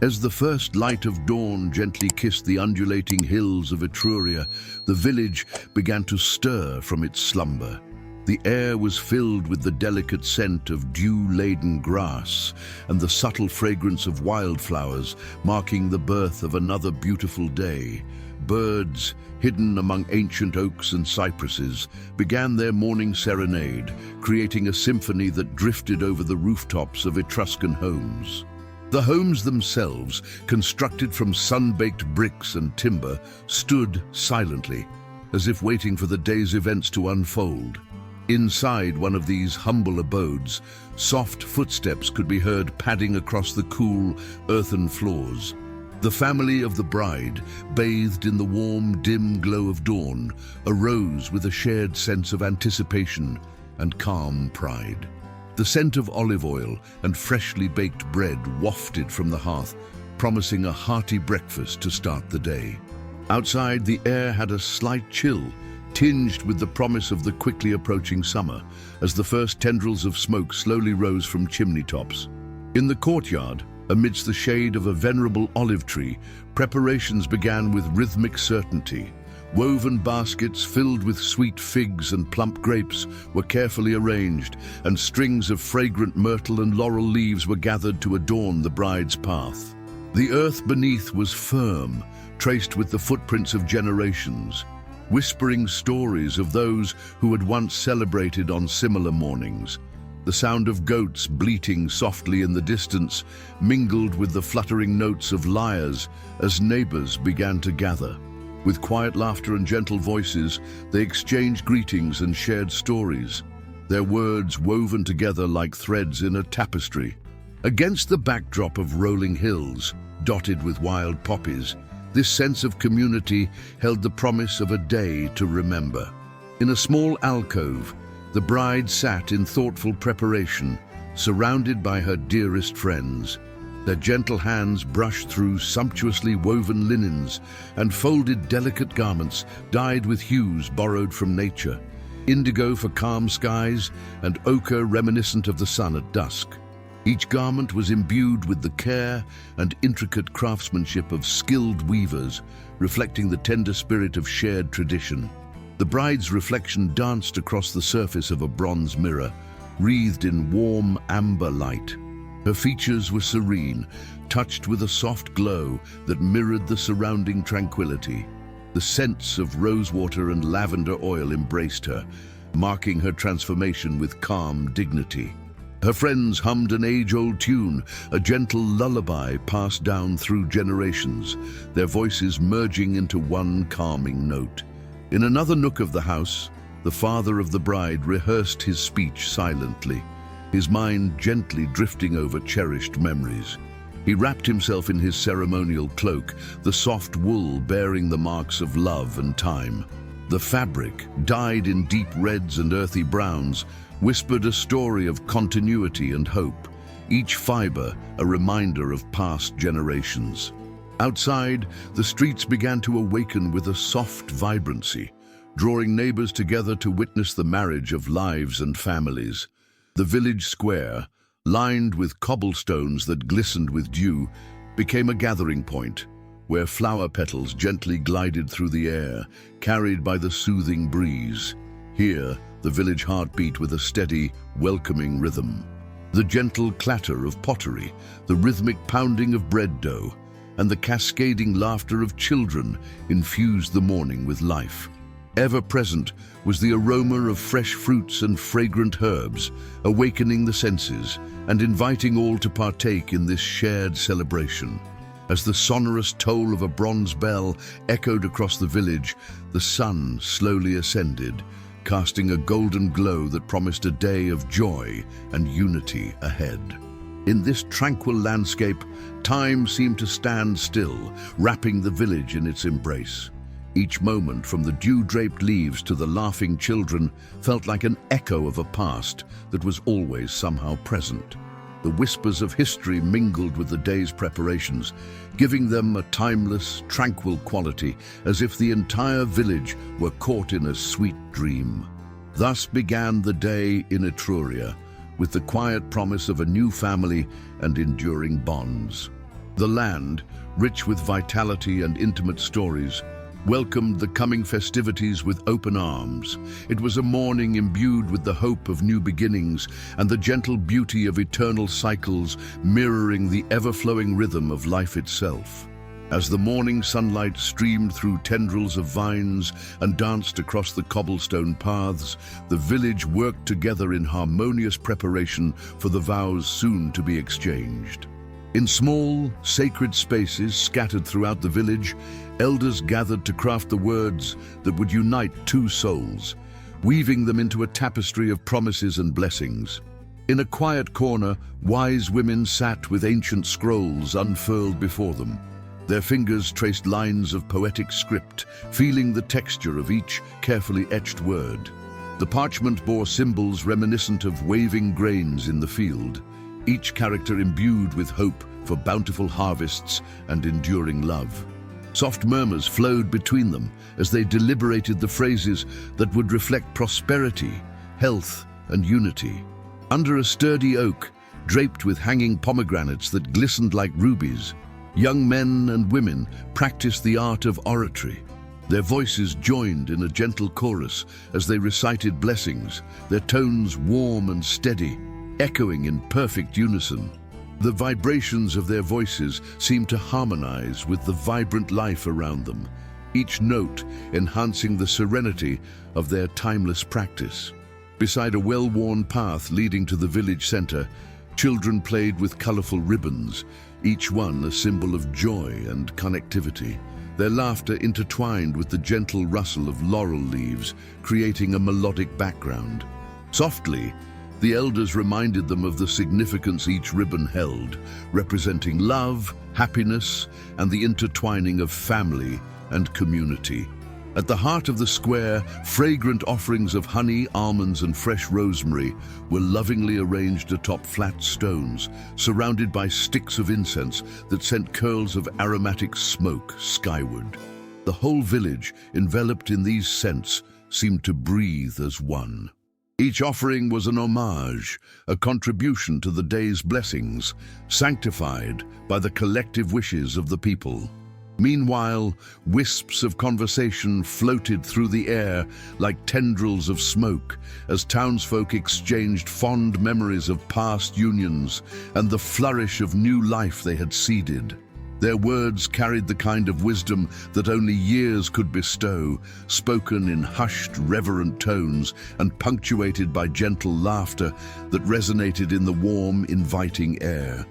As the first light of dawn gently kissed the undulating hills of Etruria, the village began to stir from its slumber. The air was filled with the delicate scent of dew-laden grass and the subtle fragrance of wildflowers, marking the birth of another beautiful day. Birds, hidden among ancient oaks and cypresses, began their morning serenade, creating a symphony that drifted over the rooftops of Etruscan homes. The homes themselves, constructed from sun-baked bricks and timber, stood silently, as if waiting for the day's events to unfold. Inside one of these humble abodes, soft footsteps could be heard padding across the cool, earthen floors. The family of the bride, bathed in the warm, dim glow of dawn, arose with a shared sense of anticipation and calm pride. The scent of olive oil and freshly baked bread wafted from the hearth, promising a hearty breakfast to start the day. Outside, the air had a slight chill, tinged with the promise of the quickly approaching summer, as the first tendrils of smoke slowly rose from chimney tops. In the courtyard, amidst the shade of a venerable olive tree, preparations began with rhythmic certainty. Woven baskets filled with sweet figs and plump grapes were carefully arranged, and strings of fragrant myrtle and laurel leaves were gathered to adorn the bride's path. The earth beneath was firm, traced with the footprints of generations, whispering stories of those who had once celebrated on similar mornings. The sound of goats bleating softly in the distance mingled with the fluttering notes of lyres as neighbors began to gather. With quiet laughter and gentle voices, they exchanged greetings and shared stories, their words woven together like threads in a tapestry. Against the backdrop of rolling hills, dotted with wild poppies, this sense of community held the promise of a day to remember. In a small alcove, the bride sat in thoughtful preparation, surrounded by her dearest friends. Their gentle hands brushed through sumptuously woven linens and folded delicate garments dyed with hues borrowed from nature, indigo for calm skies and ochre reminiscent of the sun at dusk. Each garment was imbued with the care and intricate craftsmanship of skilled weavers, reflecting the tender spirit of shared tradition. The bride's reflection danced across the surface of a bronze mirror, wreathed in warm amber light. Her features were serene, touched with a soft glow that mirrored the surrounding tranquility. The scents of rosewater and lavender oil embraced her, marking her transformation with calm dignity. Her friends hummed an age-old tune, a gentle lullaby passed down through generations, their voices merging into one calming note. In another nook of the house, the father of the bride rehearsed his speech silently, his mind gently drifting over cherished memories. He wrapped himself in his ceremonial cloak, the soft wool bearing the marks of love and time. The fabric, dyed in deep reds and earthy browns, whispered a story of continuity and hope, each fiber a reminder of past generations. Outside, the streets began to awaken with a soft vibrancy, drawing neighbors together to witness the marriage of lives and families. The village square, lined with cobblestones that glistened with dew, became a gathering point, where flower petals gently glided through the air, carried by the soothing breeze. Here, the village heart beat with a steady, welcoming rhythm. The gentle clatter of pottery, the rhythmic pounding of bread dough, and the cascading laughter of children infused the morning with life. Ever present was the aroma of fresh fruits and fragrant herbs, awakening the senses and inviting all to partake in this shared celebration. As the sonorous toll of a bronze bell echoed across the village, the sun slowly ascended, casting a golden glow that promised a day of joy and unity ahead. In this tranquil landscape, time seemed to stand still, wrapping the village in its embrace. Each moment, from the dew-draped leaves to the laughing children, felt like an echo of a past that was always somehow present. The whispers of history mingled with the day's preparations, giving them a timeless, tranquil quality, as if the entire village were caught in a sweet dream. Thus began the day in Etruria, with the quiet promise of a new family and enduring bonds. The land, rich with vitality and intimate stories, welcomed the coming festivities with open arms. It was a morning imbued with the hope of new beginnings and the gentle beauty of eternal cycles mirroring the ever-flowing rhythm of life itself. As the morning sunlight streamed through tendrils of vines and danced across the cobblestone paths, the village worked together in harmonious preparation for the vows soon to be exchanged. In small, sacred spaces scattered throughout the village, elders gathered to craft the words that would unite two souls, weaving them into a tapestry of promises and blessings. In a quiet corner, wise women sat with ancient scrolls unfurled before them. Their fingers traced lines of poetic script, feeling the texture of each carefully etched word. The parchment bore symbols reminiscent of waving grains in the field, each character imbued with hope for bountiful harvests and enduring love. Soft murmurs flowed between them as they deliberated the phrases that would reflect prosperity, health, and unity. Under a sturdy oak, draped with hanging pomegranates that glistened like rubies, young men and women practiced the art of oratory. Their voices joined in a gentle chorus as they recited blessings, their tones warm and steady, echoing in perfect unison. The vibrations of their voices seemed to harmonize with the vibrant life around them, each note enhancing the serenity of their timeless practice. Beside a well-worn path leading to the village center, children played with colorful ribbons, each one a symbol of joy and connectivity. Their laughter intertwined with the gentle rustle of laurel leaves, creating a melodic background. Softly, the elders reminded them of the significance each ribbon held, representing love, happiness, and the intertwining of family and community. At the heart of the square, fragrant offerings of honey, almonds, and fresh rosemary were lovingly arranged atop flat stones, surrounded by sticks of incense that sent curls of aromatic smoke skyward. The whole village, enveloped in these scents, seemed to breathe as one. Each offering was an homage, a contribution to the day's blessings, sanctified by the collective wishes of the people. Meanwhile, wisps of conversation floated through the air like tendrils of smoke as townsfolk exchanged fond memories of past unions and the flourish of new life they had seeded. Their words carried the kind of wisdom that only years could bestow, spoken in hushed, reverent tones and punctuated by gentle laughter that resonated in the warm, inviting air.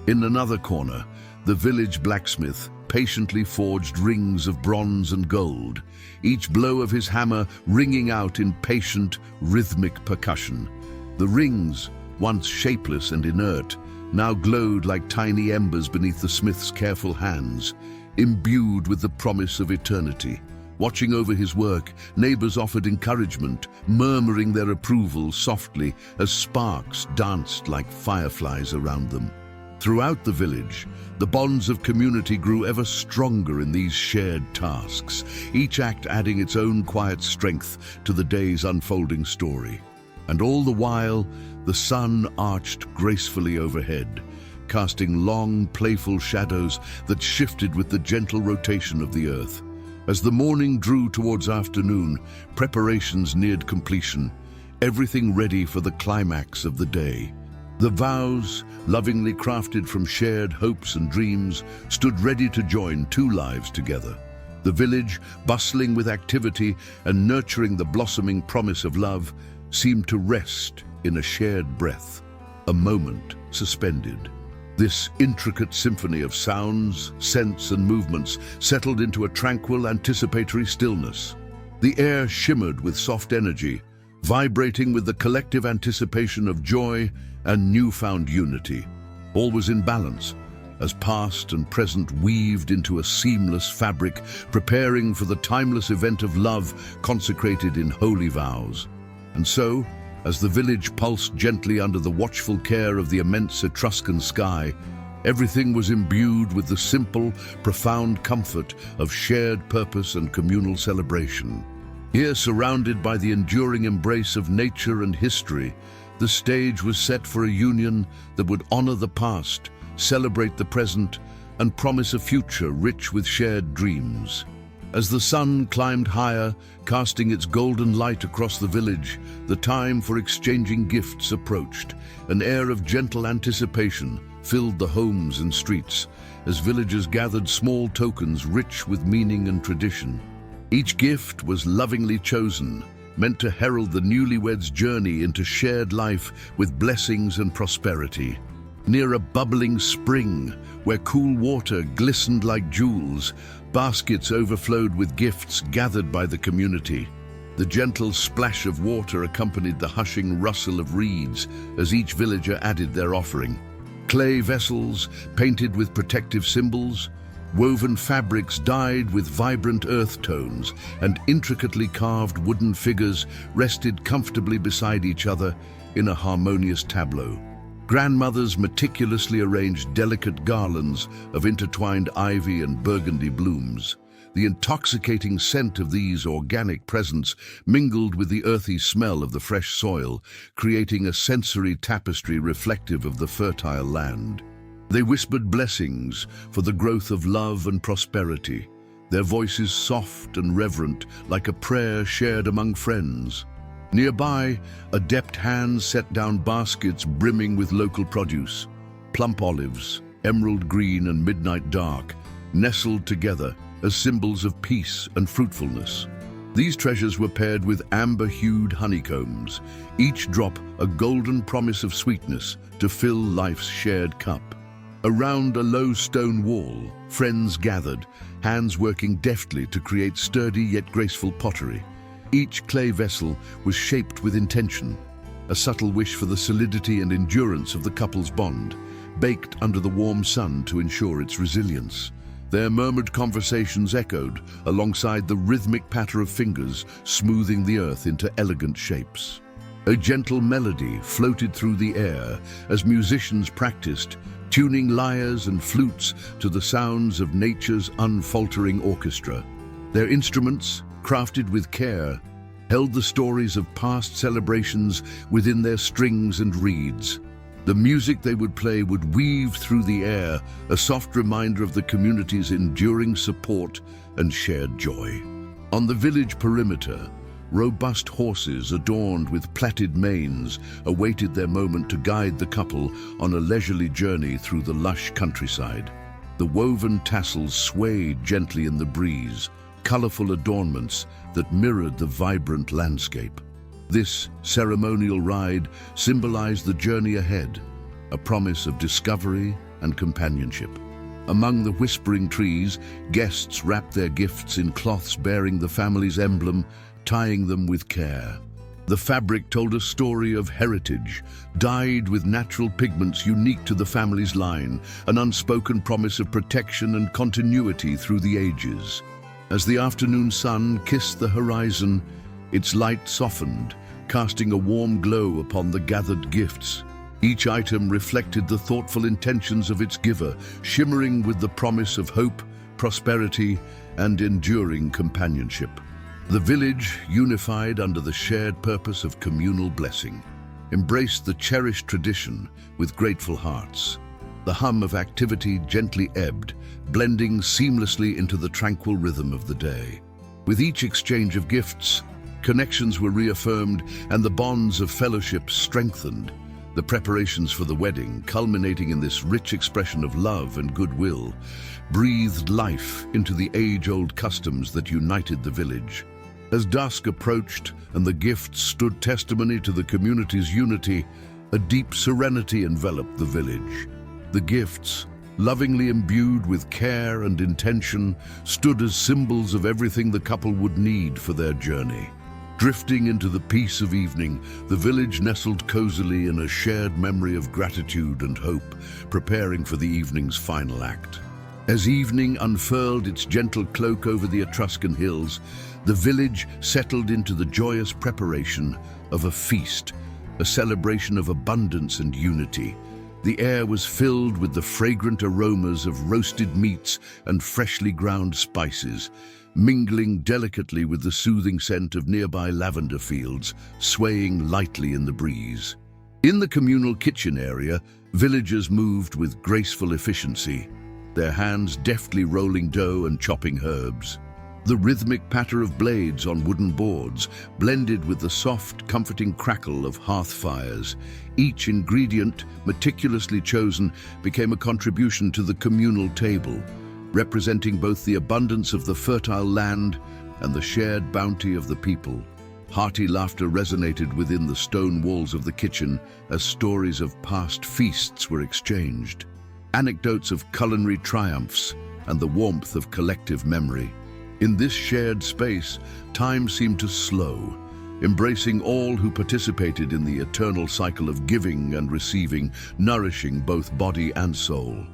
In another corner, the village blacksmith patiently forged rings of bronze and gold, each blow of his hammer ringing out in patient, rhythmic percussion. The rings, once shapeless and inert, now glowed like tiny embers beneath the smith's careful hands, imbued with the promise of eternity. Watching over his work, neighbors offered encouragement, murmuring their approval softly as sparks danced like fireflies around them. Throughout the village, the bonds of community grew ever stronger in these shared tasks, each act adding its own quiet strength to the day's unfolding story. And all the while, the sun arched gracefully overhead, casting long, playful shadows that shifted with the gentle rotation of the earth. As the morning drew towards afternoon, preparations neared completion, everything ready for the climax of the day. The vows, lovingly crafted from shared hopes and dreams, stood ready to join two lives together. The village, bustling with activity and nurturing the blossoming promise of love, seemed to rest in a shared breath, a moment suspended. This intricate symphony of sounds, scents, and movements settled into a tranquil, anticipatory stillness. The air shimmered with soft energy, vibrating with the collective anticipation of joy and newfound unity. All was in balance, as past and present weaved into a seamless fabric, preparing for the timeless event of love consecrated in holy vows. And so, as the village pulsed gently under the watchful care of the immense Etruscan sky, everything was imbued with the simple, profound comfort of shared purpose and communal celebration. Here, surrounded by the enduring embrace of nature and history, the stage was set for a union that would honor the past, celebrate the present, and promise a future rich with shared dreams. As the sun climbed higher, casting its golden light across the village, the time for exchanging gifts approached. An air of gentle anticipation filled the homes and streets, as villagers gathered small tokens rich with meaning and tradition. Each gift was lovingly chosen, meant to herald the newlyweds' journey into shared life with blessings and prosperity. Near a bubbling spring, where cool water glistened like jewels, baskets overflowed with gifts gathered by the community. The gentle splash of water accompanied the hushing rustle of reeds as each villager added their offering. Clay vessels, painted with protective symbols, woven fabrics dyed with vibrant earth tones, and intricately carved wooden figures rested comfortably beside each other in a harmonious tableau. Grandmothers meticulously arranged delicate garlands of intertwined ivy and burgundy blooms. The intoxicating scent of these organic presents mingled with the earthy smell of the fresh soil, creating a sensory tapestry reflective of the fertile land. They whispered blessings for the growth of love and prosperity, their voices soft and reverent, like a prayer shared among friends. Nearby, adept hands set down baskets brimming with local produce. Plump olives, emerald green and midnight dark, nestled together as symbols of peace and fruitfulness. These treasures were paired with amber-hued honeycombs, each drop a golden promise of sweetness to fill life's shared cup. Around a low stone wall, friends gathered, hands working deftly to create sturdy yet graceful pottery. Each clay vessel was shaped with intention, a subtle wish for the solidity and endurance of the couple's bond, baked under the warm sun to ensure its resilience. Their murmured conversations echoed alongside the rhythmic patter of fingers smoothing the earth into elegant shapes. A gentle melody floated through the air as musicians practiced, tuning lyres and flutes to the sounds of nature's unfaltering orchestra. Their instruments, crafted with care, held the stories of past celebrations within their strings and reeds. The music they would play would weave through the air, a soft reminder of the community's enduring support and shared joy. On the village perimeter, robust horses adorned with plaited manes awaited their moment to guide the couple on a leisurely journey through the lush countryside. The woven tassels swayed gently in the breeze, colorful adornments that mirrored the vibrant landscape. This ceremonial ride symbolized the journey ahead, a promise of discovery and companionship. Among the whispering trees, guests wrapped their gifts in cloths bearing the family's emblem, tying them with care. The fabric told a story of heritage, dyed with natural pigments unique to the family's line, an unspoken promise of protection and continuity through the ages. As the afternoon sun kissed the horizon, its light softened, casting a warm glow upon the gathered gifts. Each item reflected the thoughtful intentions of its giver, shimmering with the promise of hope, prosperity, and enduring companionship. The village, unified under the shared purpose of communal blessing, embraced the cherished tradition with grateful hearts. The hum of activity gently ebbed, blending seamlessly into the tranquil rhythm of the day. With each exchange of gifts, connections were reaffirmed and the bonds of fellowship strengthened. The preparations for the wedding, culminating in this rich expression of love and goodwill, breathed life into the age-old customs that united the village. As dusk approached and the gifts stood testimony to the community's unity, a deep serenity enveloped the village. The gifts, lovingly imbued with care and intention, stood as symbols of everything the couple would need for their journey. Drifting into the peace of evening, the village nestled cozily in a shared memory of gratitude and hope, preparing for the evening's final act. As evening unfurled its gentle cloak over the Etruscan hills, the village settled into the joyous preparation of a feast, a celebration of abundance and unity. The air was filled with the fragrant aromas of roasted meats and freshly ground spices, mingling delicately with the soothing scent of nearby lavender fields, swaying lightly in the breeze. In the communal kitchen area, villagers moved with graceful efficiency. their hands deftly rolling dough and chopping herbs. The rhythmic patter of blades on wooden boards blended with the soft, comforting crackle of hearth fires. Each ingredient, meticulously chosen, became a contribution to the communal table, representing both the abundance of the fertile land and the shared bounty of the people. Hearty laughter resonated within the stone walls of the kitchen as stories of past feasts were exchanged, anecdotes of culinary triumphs and the warmth of collective memory. In this shared space, time seemed to slow, embracing all who participated in the eternal cycle of giving and receiving, nourishing both body and soul.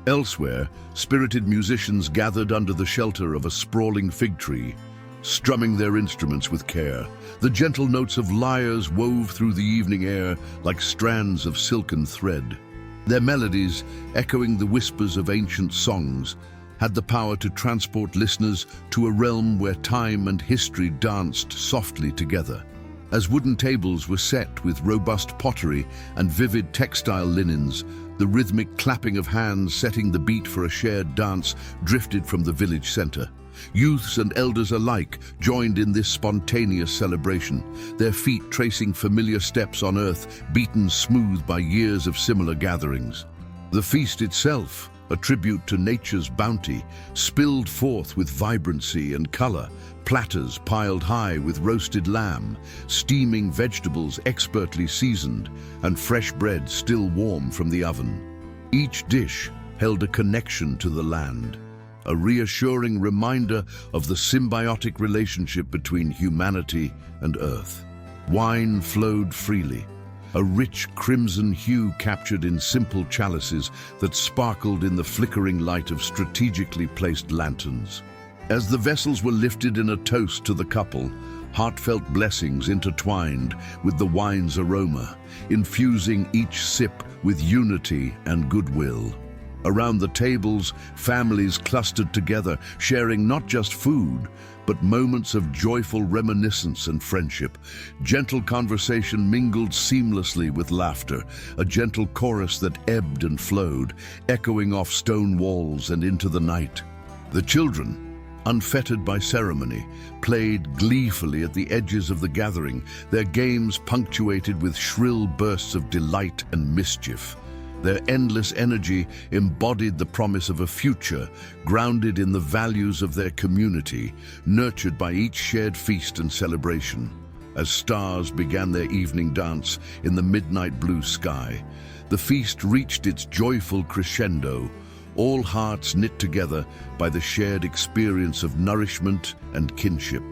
Elsewhere, spirited musicians gathered under the shelter of a sprawling fig tree, strumming their instruments with care. The gentle notes of lyres wove through the evening air like strands of silken thread. Their melodies, echoing the whispers of ancient songs, had the power to transport listeners to a realm where time and history danced softly together. As wooden tables were set with robust pottery and vivid textile linens, the rhythmic clapping of hands setting the beat for a shared dance drifted from the village center. Youths and elders alike joined in this spontaneous celebration, their feet tracing familiar steps on earth beaten smooth by years of similar gatherings. The feast itself, a tribute to nature's bounty, spilled forth with vibrancy and color, platters piled high with roasted lamb, steaming vegetables expertly seasoned, and fresh bread still warm from the oven. Each dish held a connection to the land, a reassuring reminder of the symbiotic relationship between humanity and earth. Wine flowed freely, a rich crimson hue captured in simple chalices that sparkled in the flickering light of strategically placed lanterns. As the vessels were lifted in a toast to the couple, heartfelt blessings intertwined with the wine's aroma, infusing each sip with unity and goodwill. Around the tables, families clustered together, sharing not just food, but moments of joyful reminiscence and friendship. Gentle conversation mingled seamlessly with laughter, a gentle chorus that ebbed and flowed, echoing off stone walls and into the night. The children, unfettered by ceremony, played gleefully at the edges of the gathering, their games punctuated with shrill bursts of delight and mischief. Their endless energy embodied the promise of a future grounded in the values of their community, nurtured by each shared feast and celebration. As stars began their evening dance in the midnight blue sky, the feast reached its joyful crescendo, all hearts knit together by the shared experience of nourishment and kinship.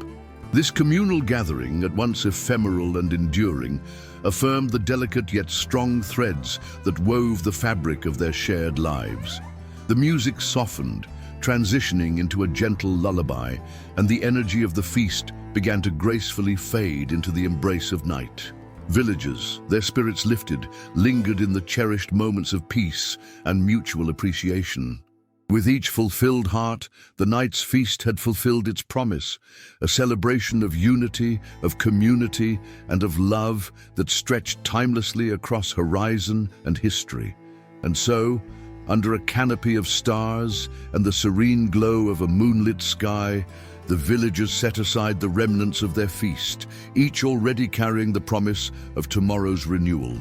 This communal gathering, at once ephemeral and enduring, affirmed the delicate yet strong threads that wove the fabric of their shared lives. The music softened, transitioning into a gentle lullaby, and the energy of the feast began to gracefully fade into the embrace of night. Villagers, their spirits lifted, lingered in the cherished moments of peace and mutual appreciation. With each fulfilled heart, the night's feast had fulfilled its promise, a celebration of unity, of community, and of love that stretched timelessly across horizon and history. And so, under a canopy of stars and the serene glow of a moonlit sky, the villagers set aside the remnants of their feast, each already carrying the promise of tomorrow's renewal.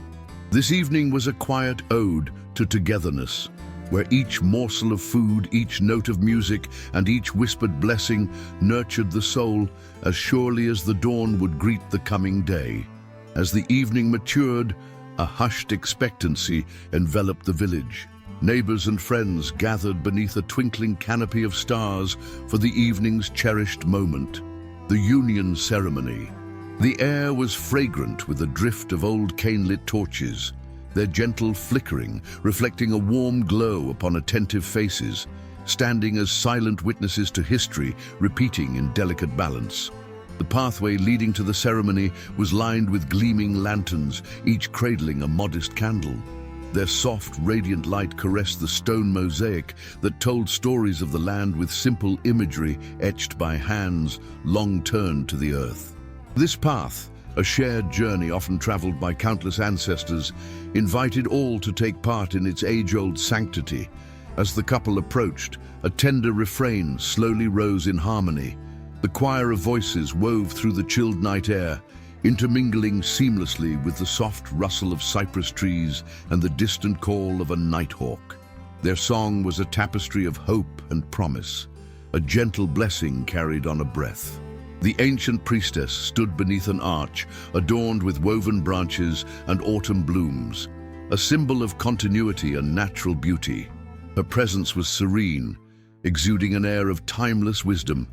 This evening was a quiet ode to togetherness, where each morsel of food, each note of music, and each whispered blessing nurtured the soul as surely as the dawn would greet the coming day. As the evening matured, a hushed expectancy enveloped the village. Neighbors and friends gathered beneath a twinkling canopy of stars for the evening's cherished moment, the union ceremony. The air was fragrant with a drift of old cane-lit torches, their gentle flickering reflecting a warm glow upon attentive faces, standing as silent witnesses to history repeating in delicate balance. The pathway leading to the ceremony was lined with gleaming lanterns, each cradling a modest candle. Their soft, radiant light caressed the stone mosaic that told stories of the land with simple imagery etched by hands long turned to the earth. This path, a shared journey often traveled by countless ancestors, invited all to take part in its age-old sanctity, As the couple approached, a tender refrain slowly rose in harmony. The choir of voices wove through the chilled night air, intermingling seamlessly with the soft rustle of cypress trees and the distant call of a nighthawk. Their song was a tapestry of hope and promise, a gentle blessing carried on a breath. The ancient priestess stood beneath an arch adorned with woven branches and autumn blooms, a symbol of continuity and natural beauty. Her presence was serene, exuding an air of timeless wisdom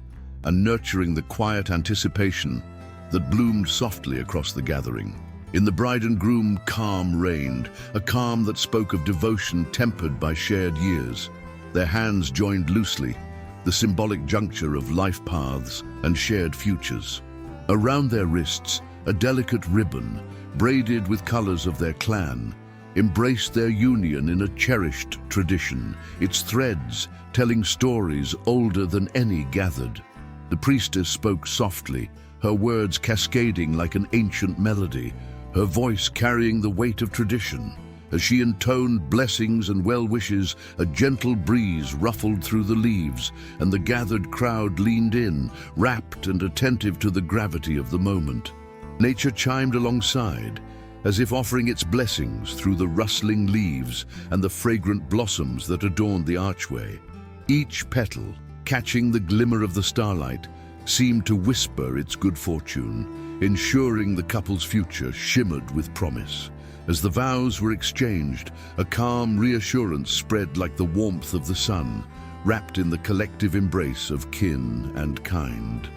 and nurturing the quiet anticipation that bloomed softly across the gathering. In the bride and groom, calm reigned, a calm that spoke of devotion tempered by shared years. Their hands joined loosely, the symbolic juncture of life paths and shared futures. Around their wrists, a delicate ribbon, braided with colors of their clan, embraced their union in a cherished tradition, its threads telling stories older than any gathered. The priestess spoke softly, her words cascading like an ancient melody, her voice carrying the weight of tradition. As she intoned blessings and well-wishes, a gentle breeze ruffled through the leaves, and the gathered crowd leaned in, rapt and attentive to the gravity of the moment. Nature chimed alongside, as if offering its blessings through the rustling leaves and the fragrant blossoms that adorned the archway. Each petal, catching the glimmer of the starlight, seemed to whisper its good fortune, ensuring the couple's future shimmered with promise. As the vows were exchanged, a calm reassurance spread like the warmth of the sun, wrapped in the collective embrace of kin and kind.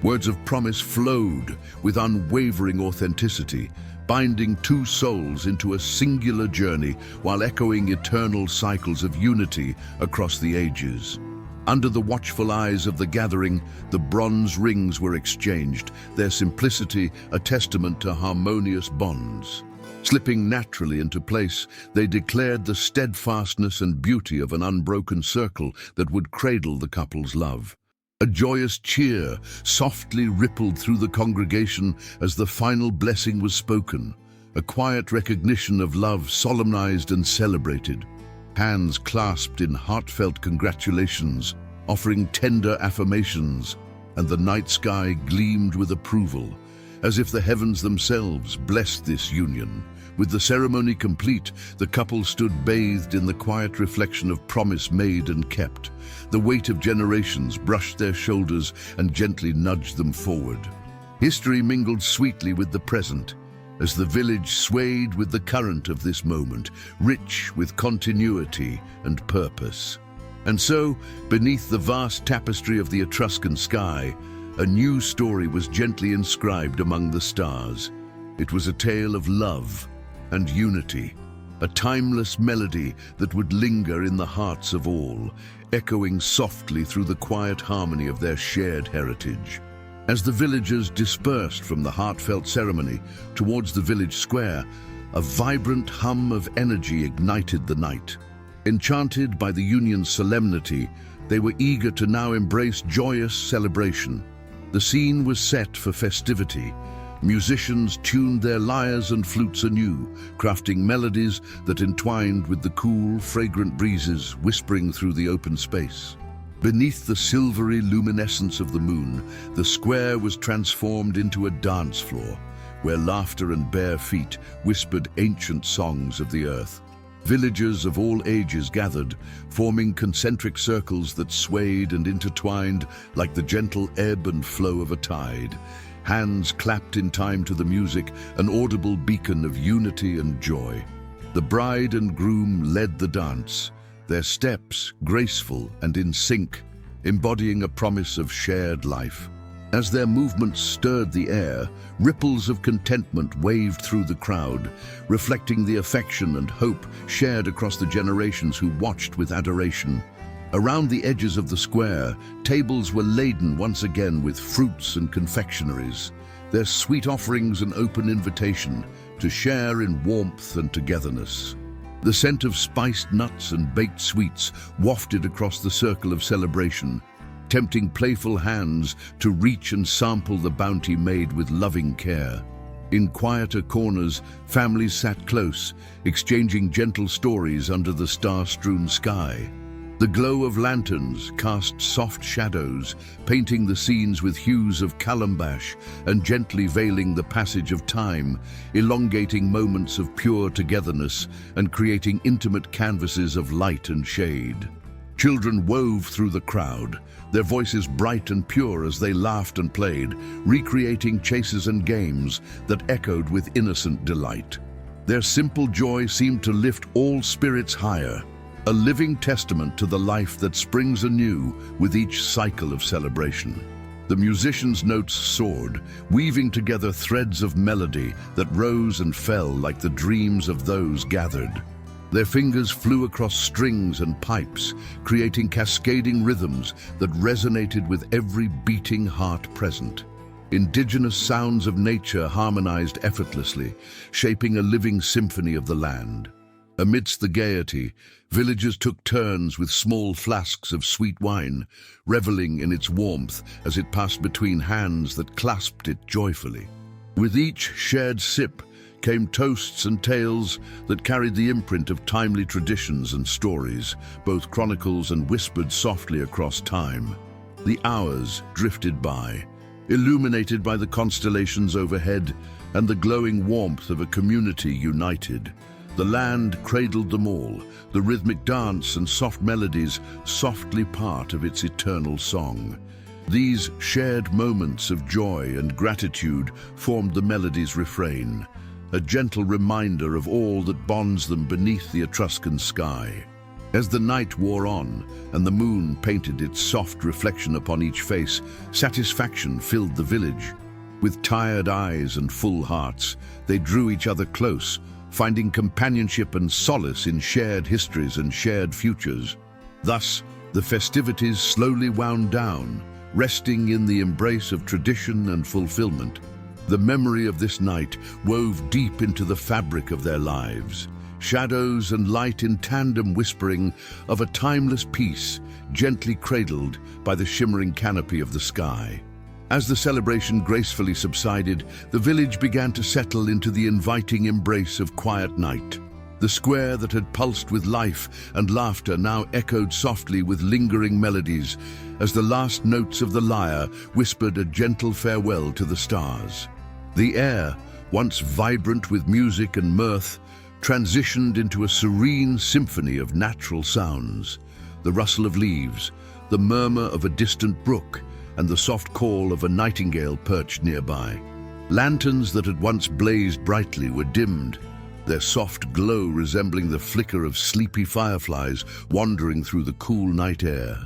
Words of promise flowed with unwavering authenticity, binding two souls into a singular journey while echoing eternal cycles of unity across the ages. Under the watchful eyes of the gathering, the bronze rings were exchanged, their simplicity a testament to harmonious bonds. Slipping naturally into place, they declared the steadfastness and beauty of an unbroken circle that would cradle the couple's love. A joyous cheer softly rippled through the congregation as the final blessing was spoken, a quiet recognition of love solemnized and celebrated. Hands clasped in heartfelt congratulations, offering tender affirmations, and the night sky gleamed with approval, as if the heavens themselves blessed this union. With the ceremony complete, the couple stood bathed in the quiet reflection of promise made and kept. The weight of generations brushed their shoulders and gently nudged them forward. History mingled sweetly with the present, as the village swayed with the current of this moment, rich with continuity and purpose. And so, beneath the vast tapestry of the Etruscan sky, a new story was gently inscribed among the stars. It was a tale of love and unity, a timeless melody that would linger in the hearts of all, echoing softly through the quiet harmony of their shared heritage. As the villagers dispersed from the heartfelt ceremony towards the village square, a vibrant hum of energy ignited the night. Enchanted by the union's solemnity, they were eager to now embrace joyous celebration. The scene was set for festivity. Musicians tuned their lyres and flutes anew, crafting melodies that entwined with the cool, fragrant breezes whispering through the open space. Beneath the silvery luminescence of the moon, the square was transformed into a dance floor, where laughter and bare feet whispered ancient songs of the earth. Villagers of all ages gathered, forming concentric circles that swayed and intertwined like the gentle ebb and flow of a tide. Hands clapped in time to the music, an audible beacon of unity and joy. The bride and groom led the dance, their steps graceful and in sync, embodying a promise of shared life. As their movements stirred the air, ripples of contentment waved through the crowd, reflecting the affection and hope shared across the generations who watched with adoration. Around the edges of the square, tables were laden once again with fruits and confectionaries, their sweet offerings an open invitation to share in warmth and togetherness. The scent of spiced nuts and baked sweets wafted across the circle of celebration, tempting playful hands to reach and sample the bounty made with loving care. In quieter corners, families sat close, exchanging gentle stories under the star-strewn sky. The glow of lanterns cast soft shadows, painting the scenes with hues of calabash and gently veiling the passage of time, elongating moments of pure togetherness and creating intimate canvases of light and shade. Children wove through the crowd, their voices bright and pure as they laughed and played, recreating chases and games that echoed with innocent delight. Their simple joy seemed to lift all spirits higher, a living testament to the life that springs anew with each cycle of celebration. The musicians' notes soared, weaving together threads of melody that rose and fell like the dreams of those gathered. Their fingers flew across strings and pipes, creating cascading rhythms that resonated with every beating heart present. Indigenous sounds of nature harmonized effortlessly, shaping a living symphony of the land. Amidst the gaiety, villagers took turns with small flasks of sweet wine, reveling in its warmth as it passed between hands that clasped it joyfully. With each shared sip came toasts and tales that carried the imprint of timely traditions and stories, both chronicles and whispered softly across time. The hours drifted by, illuminated by the constellations overhead and the glowing warmth of a community united. The land cradled them all, the rhythmic dance and soft melodies softly part of its eternal song. These shared moments of joy and gratitude formed the melody's refrain, a gentle reminder of all that bonds them beneath the Etruscan sky. As the night wore on and the moon painted its soft reflection upon each face, satisfaction filled the village. With tired eyes and full hearts, they drew each other close, finding companionship and solace in shared histories and shared futures. Thus, the festivities slowly wound down, resting in the embrace of tradition and fulfillment. The memory of this night wove deep into the fabric of their lives, shadows and light in tandem whispering of a timeless peace, gently cradled by the shimmering canopy of the sky. As the celebration gracefully subsided, the village began to settle into the inviting embrace of quiet night. The square that had pulsed with life and laughter now echoed softly with lingering melodies as the last notes of the lyre whispered a gentle farewell to the stars. The air, once vibrant with music and mirth, transitioned into a serene symphony of natural sounds. The rustle of leaves, the murmur of a distant brook, and the soft call of a nightingale perched nearby. Lanterns that had once blazed brightly were dimmed, their soft glow resembling the flicker of sleepy fireflies wandering through the cool night air.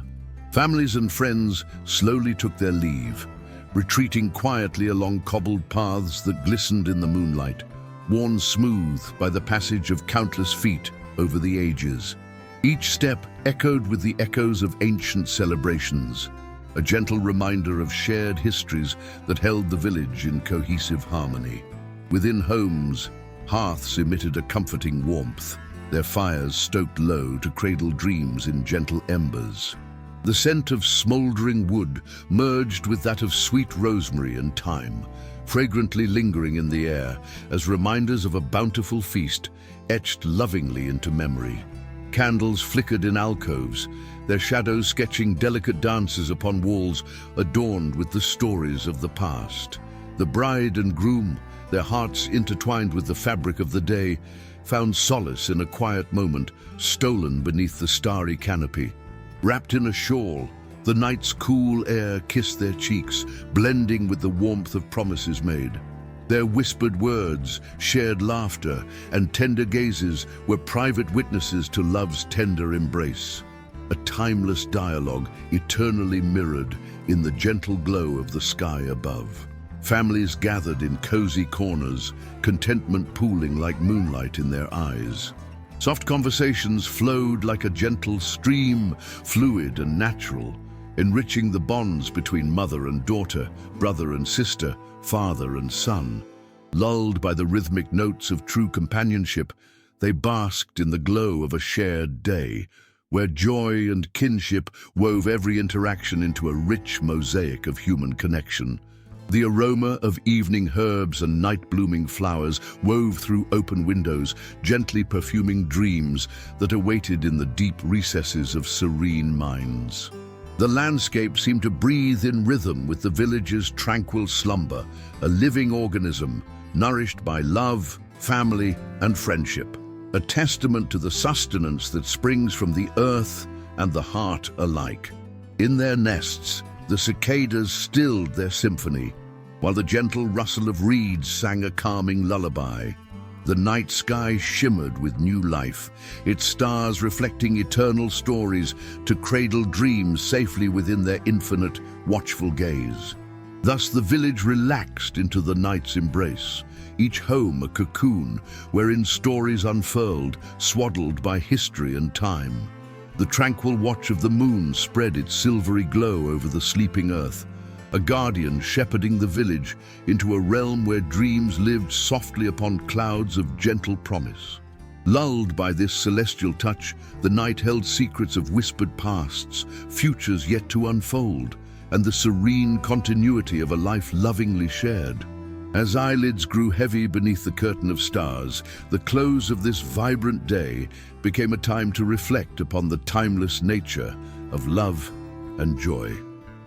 Families and friends slowly took their leave, retreating quietly along cobbled paths that glistened in the moonlight, worn smooth by the passage of countless feet over the ages. Each step echoed with the echoes of ancient celebrations, a gentle reminder of shared histories that held the village in cohesive harmony. Within homes, hearths emitted a comforting warmth, their fires stoked low to cradle dreams in gentle embers. The scent of smoldering wood merged with that of sweet rosemary and thyme, fragrantly lingering in the air as reminders of a bountiful feast etched lovingly into memory. Candles flickered in alcoves, their shadows sketching delicate dances upon walls adorned with the stories of the past. The bride and groom, their hearts intertwined with the fabric of the day, found solace in a quiet moment stolen beneath the starry canopy. Wrapped in a shawl, the night's cool air kissed their cheeks, blending with the warmth of promises made. Their whispered words, shared laughter, and tender gazes were private witnesses to love's tender embrace. A timeless dialogue eternally mirrored in the gentle glow of the sky above. Families gathered in cozy corners, contentment pooling like moonlight in their eyes. Soft conversations flowed like a gentle stream, fluid and natural, enriching the bonds between mother and daughter, brother and sister, father and son. Lulled by the rhythmic notes of true companionship, they basked in the glow of a shared day, where joy and kinship wove every interaction into a rich mosaic of human connection. The aroma of evening herbs and night-blooming flowers wove through open windows, gently perfuming dreams that awaited in the deep recesses of serene minds. The landscape seemed to breathe in rhythm with the village's tranquil slumber, a living organism nourished by love, family, and friendship, a testament to the sustenance that springs from the earth and the heart alike. In their nests, the cicadas stilled their symphony, while the gentle rustle of reeds sang a calming lullaby. The night sky shimmered with new life, its stars reflecting eternal stories to cradle dreams safely within their infinite, watchful gaze. Thus the village relaxed into the night's embrace, each home a cocoon wherein stories unfurled, swaddled by history and time. The tranquil watch of the moon spread its silvery glow over the sleeping earth, a guardian shepherding the village into a realm where dreams lived softly upon clouds of gentle promise. Lulled by this celestial touch, the night held secrets of whispered pasts, futures yet to unfold, and the serene continuity of a life lovingly shared. As eyelids grew heavy beneath the curtain of stars, the close of this vibrant day became a time to reflect upon the timeless nature of love and joy.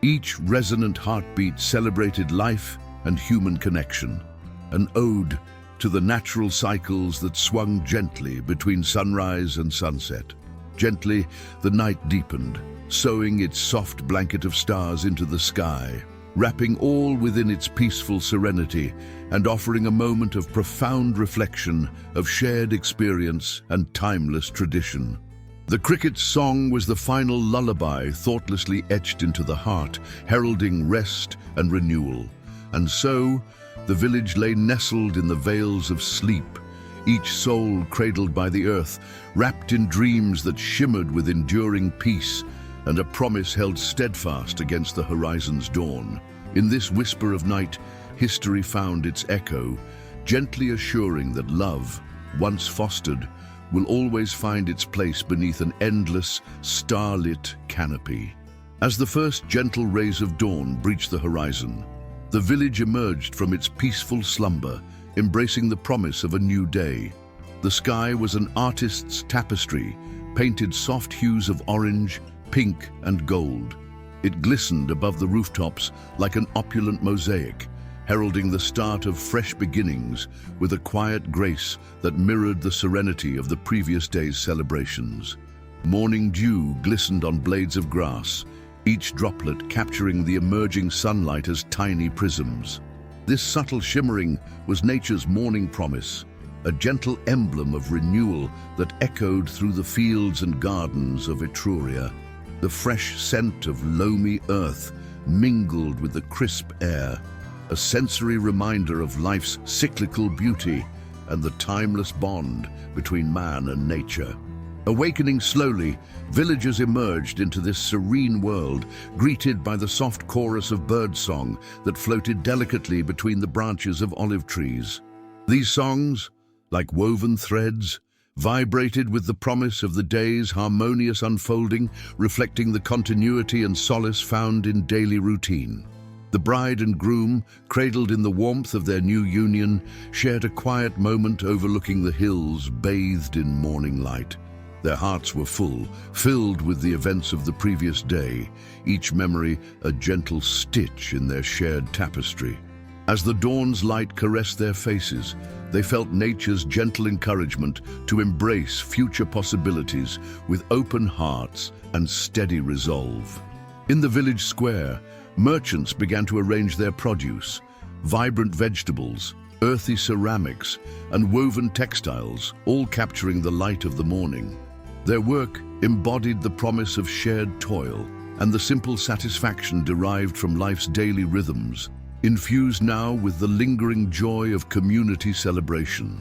Each resonant heartbeat celebrated life and human connection, an ode to the natural cycles that swung gently between sunrise and sunset. Gently, the night deepened, sewing its soft blanket of stars into the sky, wrapping all within its peaceful serenity and offering a moment of profound reflection, of shared experience and timeless tradition. The cricket's song was the final lullaby thoughtlessly etched into the heart, heralding rest and renewal. And so, the village lay nestled in the veils of sleep, each soul cradled by the earth, wrapped in dreams that shimmered with enduring peace and a promise held steadfast against the horizon's dawn. In this whisper of night, history found its echo, gently assuring that love, once fostered, will always find its place beneath an endless, starlit canopy. As the first gentle rays of dawn breached the horizon, the village emerged from its peaceful slumber, embracing the promise of a new day. The sky was an artist's tapestry, painted soft hues of orange, pink and gold. It glistened above the rooftops like an opulent mosaic, heralding the start of fresh beginnings with a quiet grace that mirrored the serenity of the previous day's celebrations. Morning dew glistened on blades of grass, each droplet capturing the emerging sunlight as tiny prisms. This subtle shimmering was nature's morning promise, a gentle emblem of renewal that echoed through the fields and gardens of Etruria. The fresh scent of loamy earth mingled with the crisp air, a sensory reminder of life's cyclical beauty and the timeless bond between man and nature. Awakening slowly, villagers emerged into this serene world, greeted by the soft chorus of birdsong that floated delicately between the branches of olive trees. These songs, like woven threads, vibrated with the promise of the day's harmonious unfolding, reflecting the continuity and solace found in daily routine. The bride and groom, cradled in the warmth of their new union, shared a quiet moment overlooking the hills bathed in morning light. Their hearts were full, filled with the events of the previous day, each memory a gentle stitch in their shared tapestry. As the dawn's light caressed their faces, they felt nature's gentle encouragement to embrace future possibilities with open hearts and steady resolve. In the village square, merchants began to arrange their produce, vibrant vegetables, earthy ceramics, and woven textiles, all capturing the light of the morning. Their work embodied the promise of shared toil and the simple satisfaction derived from life's daily rhythms, infused now with the lingering joy of community celebration.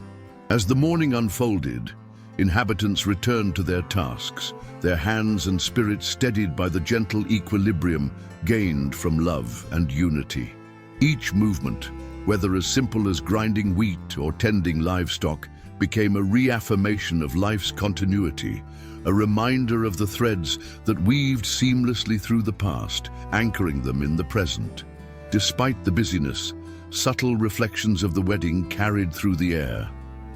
As the morning unfolded, inhabitants returned to their tasks, their hands and spirits steadied by the gentle equilibrium gained from love and unity. Each movement, whether as simple as grinding wheat or tending livestock, became a reaffirmation of life's continuity, a reminder of the threads that weaved seamlessly through the past, anchoring them in the present. Despite the busyness, subtle reflections of the wedding carried through the air.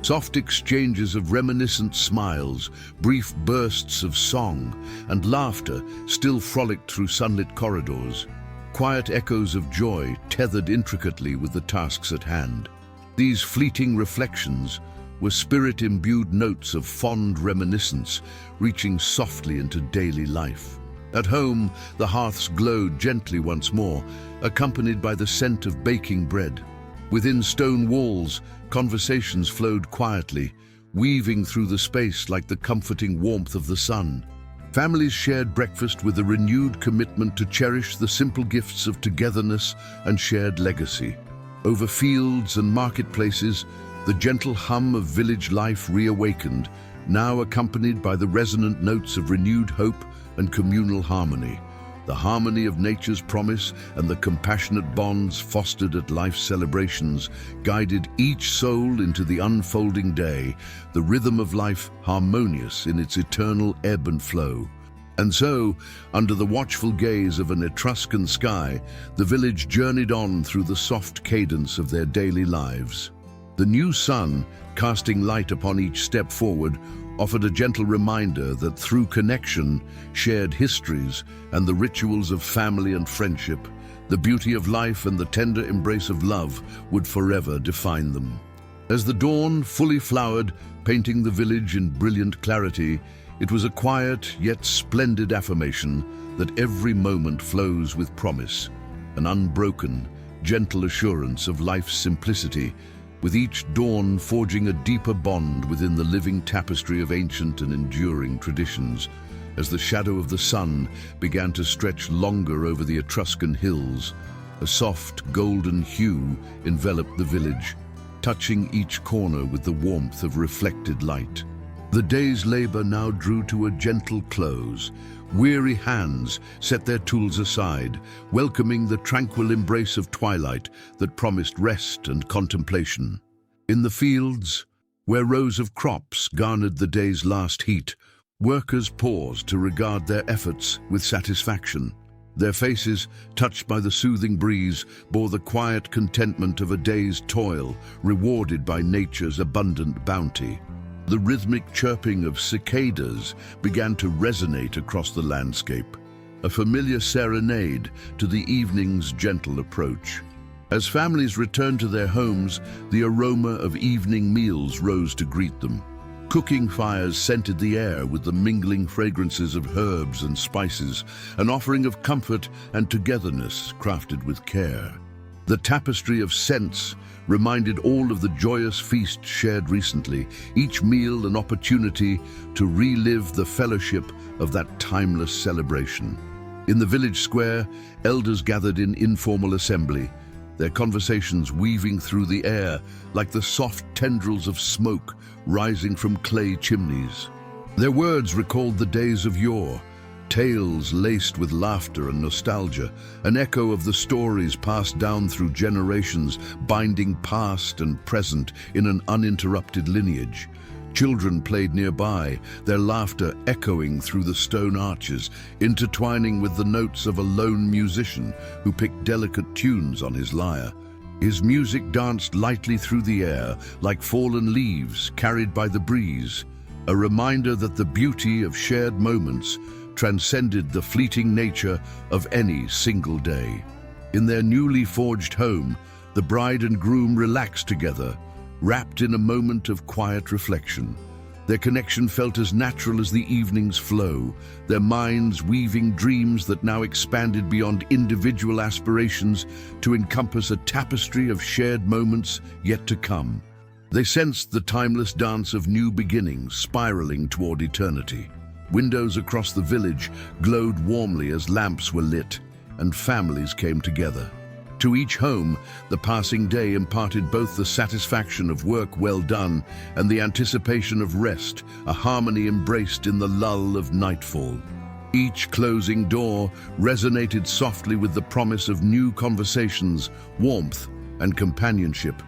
Soft exchanges of reminiscent smiles, brief bursts of song, and laughter still frolicked through sunlit corridors. Quiet echoes of joy tethered intricately with the tasks at hand. These fleeting reflections were spirit-imbued notes of fond reminiscence, reaching softly into daily life. At home, the hearths glowed gently once more, accompanied by the scent of baking bread. Within stone walls, conversations flowed quietly, weaving through the space like the comforting warmth of the sun. Families shared breakfast with a renewed commitment to cherish the simple gifts of togetherness and shared legacy. Over fields and marketplaces, the gentle hum of village life reawakened, now accompanied by the resonant notes of renewed hope and communal harmony. The harmony of nature's promise and the compassionate bonds fostered at life's celebrations guided each soul into the unfolding day, the rhythm of life harmonious in its eternal ebb and flow. And so, under the watchful gaze of an Etruscan sky, the village journeyed on through the soft cadence of their daily lives. The new sun, casting light upon each step forward, offered a gentle reminder that through connection, shared histories, and the rituals of family and friendship, the beauty of life and the tender embrace of love would forever define them. As the dawn fully flowered, painting the village in brilliant clarity, it was a quiet yet splendid affirmation that every moment flows with promise, an unbroken, gentle assurance of life's simplicity, with each dawn forging a deeper bond within the living tapestry of ancient and enduring traditions. As the shadow of the sun began to stretch longer over the Etruscan hills, a soft golden hue enveloped the village, touching each corner with the warmth of reflected light. The day's labor now drew to a gentle close. Weary hands set their tools aside, welcoming the tranquil embrace of twilight that promised rest and contemplation. In the fields, where rows of crops garnered the day's last heat, workers paused to regard their efforts with satisfaction. Their faces, touched by the soothing breeze, bore the quiet contentment of a day's toil, rewarded by nature's abundant bounty. The rhythmic chirping of cicadas began to resonate across the landscape, a familiar serenade to the evening's gentle approach. As families returned to their homes, the aroma of evening meals rose to greet them. Cooking fires scented the air with the mingling fragrances of herbs and spices, an offering of comfort and togetherness crafted with care. The tapestry of scents reminded all of the joyous feast shared recently, each meal an opportunity to relive the fellowship of that timeless celebration. In the village square, elders gathered in informal assembly, their conversations weaving through the air like the soft tendrils of smoke rising from clay chimneys. Their words recalled the days of yore, tales laced with laughter and nostalgia, an echo of the stories passed down through generations, binding past and present in an uninterrupted lineage. Children played nearby, their laughter echoing through the stone arches, intertwining with the notes of a lone musician who picked delicate tunes on his lyre. His music danced lightly through the air, like fallen leaves carried by the breeze, a reminder that the beauty of shared moments transcended the fleeting nature of any single day. In their newly forged home, the bride and groom relaxed together, wrapped in a moment of quiet reflection. Their connection felt as natural as the evening's flow, their minds weaving dreams that now expanded beyond individual aspirations to encompass a tapestry of shared moments yet to come. They sensed the timeless dance of new beginnings spiraling toward eternity. Windows across the village glowed warmly as lamps were lit, and families came together. To each home, the passing day imparted both the satisfaction of work well done and the anticipation of rest, a harmony embraced in the lull of nightfall. Each closing door resonated softly with the promise of new conversations, warmth, and companionship.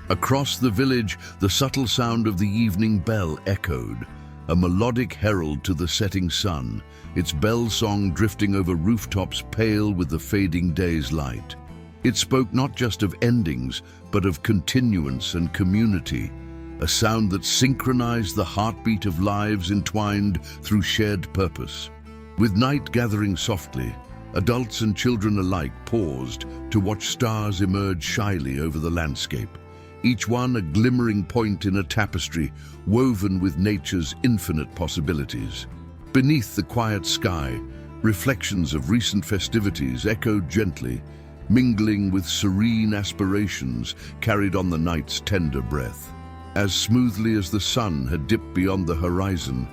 Across the village, the subtle sound of the evening bell echoed, a melodic herald to the setting sun, its bell song drifting over rooftops pale with the fading day's light. It spoke not just of endings, but of continuance and community, a sound that synchronized the heartbeat of lives entwined through shared purpose. With night gathering softly, adults and children alike paused to watch stars emerge shyly over the landscape, each one a glimmering point in a tapestry woven with nature's infinite possibilities. Beneath the quiet sky, reflections of recent festivities echoed gently, mingling with serene aspirations carried on the night's tender breath. As smoothly as the sun had dipped beyond the horizon,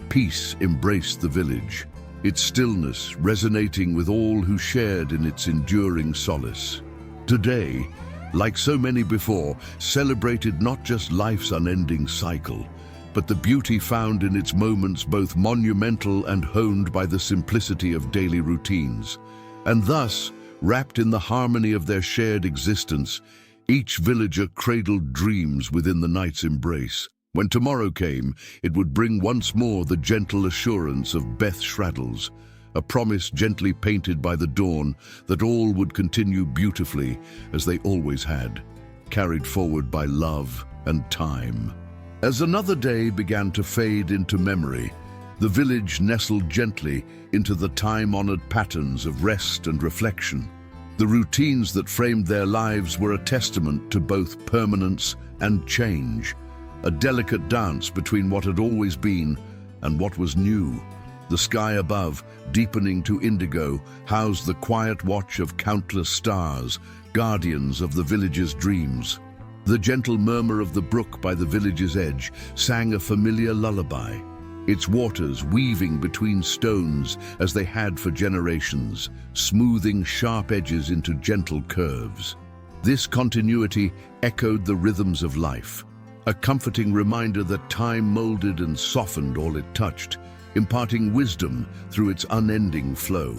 peace embraced the village, its stillness resonating with all who shared in its enduring solace. Today, like so many before, celebrated not just life's unending cycle, but the beauty found in its moments both monumental and honed by the simplicity of daily routines. And thus, wrapped in the harmony of their shared existence, each villager cradled dreams within the night's embrace. When tomorrow came, it would bring once more the gentle assurance of Beth Shraddles, a promise gently painted by the dawn that all would continue beautifully as they always had, carried forward by love and time. As another day began to fade into memory, the village nestled gently into the time-honored patterns of rest and reflection. The routines that framed their lives were a testament to both permanence and change, a delicate dance between what had always been and what was new. The sky above, deepening to indigo, housed the quiet watch of countless stars, guardians of the village's dreams. The gentle murmur of the brook by the village's edge sang a familiar lullaby, its waters weaving between stones as they had for generations, smoothing sharp edges into gentle curves. This continuity echoed the rhythms of life, a comforting reminder that time molded and softened all it touched, imparting wisdom through its unending flow.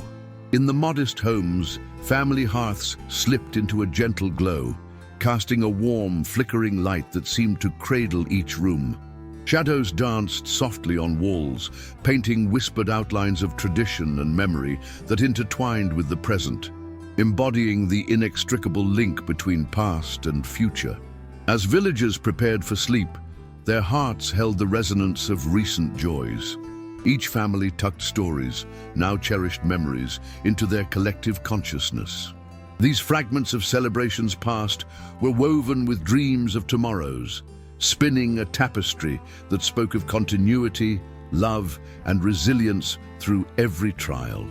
In the modest homes, family hearths slipped into a gentle glow, casting a warm, flickering light that seemed to cradle each room. Shadows danced softly on walls, painting whispered outlines of tradition and memory that intertwined with the present, embodying the inextricable link between past and future. As villagers prepared for sleep, their hearts held the resonance of recent joys. Each family tucked stories, now cherished memories, into their collective consciousness. These fragments of celebrations past were woven with dreams of tomorrows, spinning a tapestry that spoke of continuity, love, and resilience through every trial.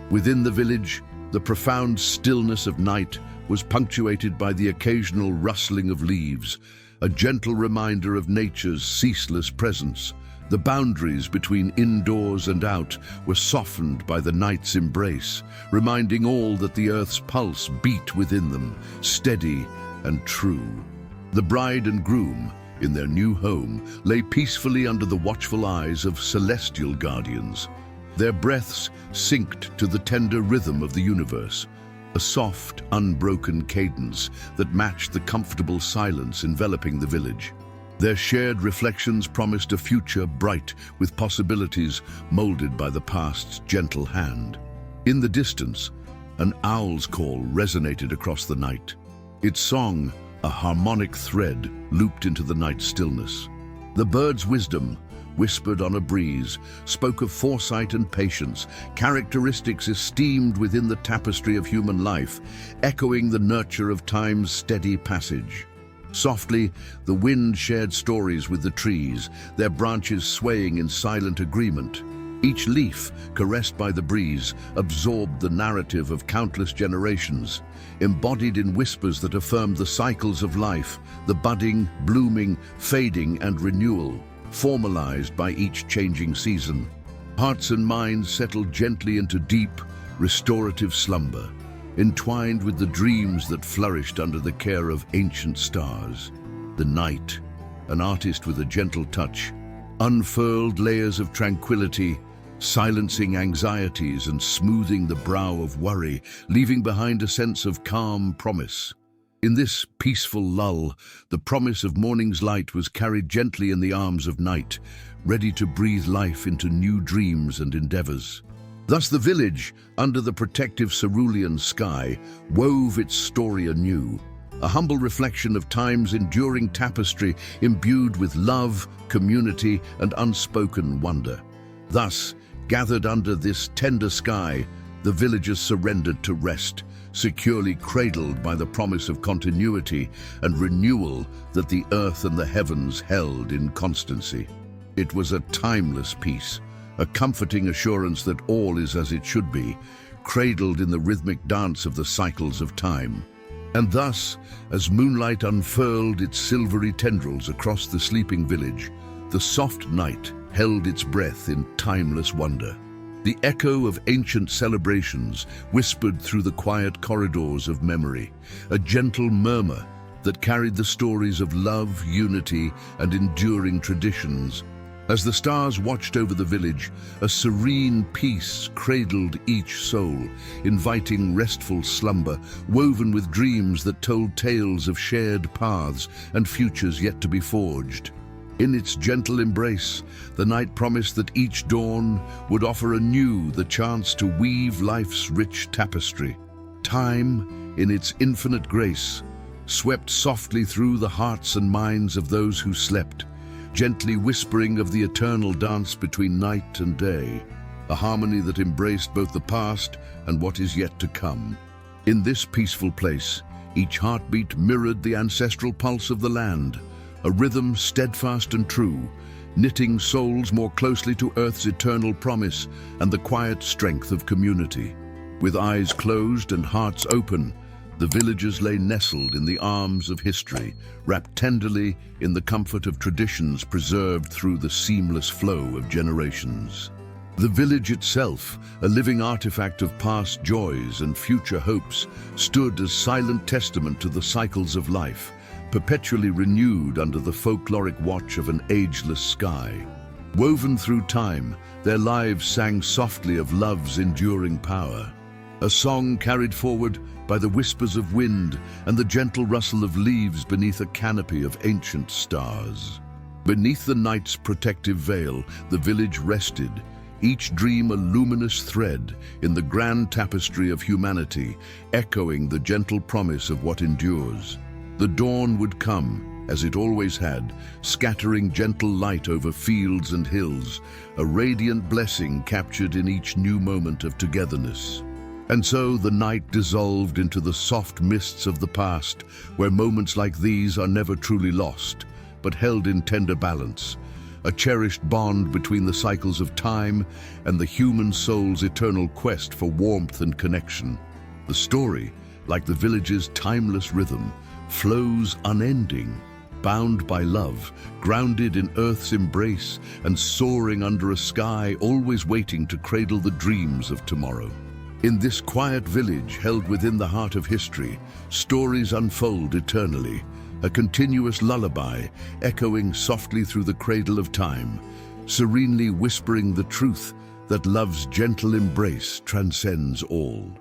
Within the village, the profound stillness of night was punctuated by the occasional rustling of leaves, a gentle reminder of nature's ceaseless presence. The boundaries between indoors and out were softened by the night's embrace, reminding all that the earth's pulse beat within them, steady and true. The bride and groom, in their new home, lay peacefully under the watchful eyes of celestial guardians, their breaths synced to the tender rhythm of the universe, a soft, unbroken cadence that matched the comfortable silence enveloping the village. Their shared reflections promised a future bright with possibilities molded by the past's gentle hand. In the distance, an owl's call resonated across the night. Its song, a harmonic thread, looped into the night's stillness. The bird's wisdom, whispered on a breeze, spoke of foresight and patience, characteristics esteemed within the tapestry of human life, echoing the nurture of time's steady passage. Softly, the wind shared stories with the trees, their branches swaying in silent agreement. Each leaf, caressed by the breeze, absorbed the narrative of countless generations, embodied in whispers that affirmed the cycles of life, the budding, blooming, fading, and renewal, formalized by each changing season. Hearts and minds settled gently into deep, restorative slumber, entwined with the dreams that flourished under the care of ancient stars. The night, an artist with a gentle touch, unfurled layers of tranquility, silencing anxieties and smoothing the brow of worry, leaving behind a sense of calm promise. In this peaceful lull, the promise of morning's light was carried gently in the arms of night, ready to breathe life into new dreams and endeavors. Thus the village, under the protective cerulean sky, wove its story anew, a humble reflection of time's enduring tapestry imbued with love, community, and unspoken wonder. Thus, gathered under this tender sky, the villagers surrendered to rest, securely cradled by the promise of continuity and renewal that the earth and the heavens held in constancy. It was a timeless peace, a comforting assurance that all is as it should be, cradled in the rhythmic dance of the cycles of time. And thus, as moonlight unfurled its silvery tendrils across the sleeping village, the soft night held its breath in timeless wonder. The echo of ancient celebrations whispered through the quiet corridors of memory, a gentle murmur that carried the stories of love, unity, and enduring traditions. As the stars watched over the village, a serene peace cradled each soul, inviting restful slumber, woven with dreams that told tales of shared paths and futures yet to be forged. In its gentle embrace, the night promised that each dawn would offer anew the chance to weave life's rich tapestry. Time, in its infinite grace, swept softly through the hearts and minds of those who slept, gently whispering of the eternal dance between night and day, a harmony that embraced both the past and what is yet to come. In this peaceful place, each heartbeat mirrored the ancestral pulse of the land, a rhythm steadfast and true, knitting souls more closely to Earth's eternal promise and the quiet strength of community. With eyes closed and hearts open, the villagers lay nestled in the arms of history, wrapped tenderly in the comfort of traditions preserved through the seamless flow of generations. The village itself, a living artifact of past joys and future hopes, stood as silent testament to the cycles of life, perpetually renewed under the folkloric watch of an ageless sky. Woven through time, their lives sang softly of love's enduring power, a song carried forward by the whispers of wind and the gentle rustle of leaves beneath a canopy of ancient stars. Beneath the night's protective veil, the village rested, each dream a luminous thread in the grand tapestry of humanity, echoing the gentle promise of what endures. The dawn would come, as it always had, scattering gentle light over fields and hills, a radiant blessing captured in each new moment of togetherness. And so the night dissolved into the soft mists of the past, where moments like these are never truly lost, but held in tender balance, a cherished bond between the cycles of time and the human soul's eternal quest for warmth and connection. The story, like the village's timeless rhythm, flows unending, bound by love, grounded in Earth's embrace, and soaring under a sky always waiting to cradle the dreams of tomorrow. In this quiet village held within the heart of history, stories unfold eternally, a continuous lullaby echoing softly through the cradle of time, serenely whispering the truth that love's gentle embrace transcends all.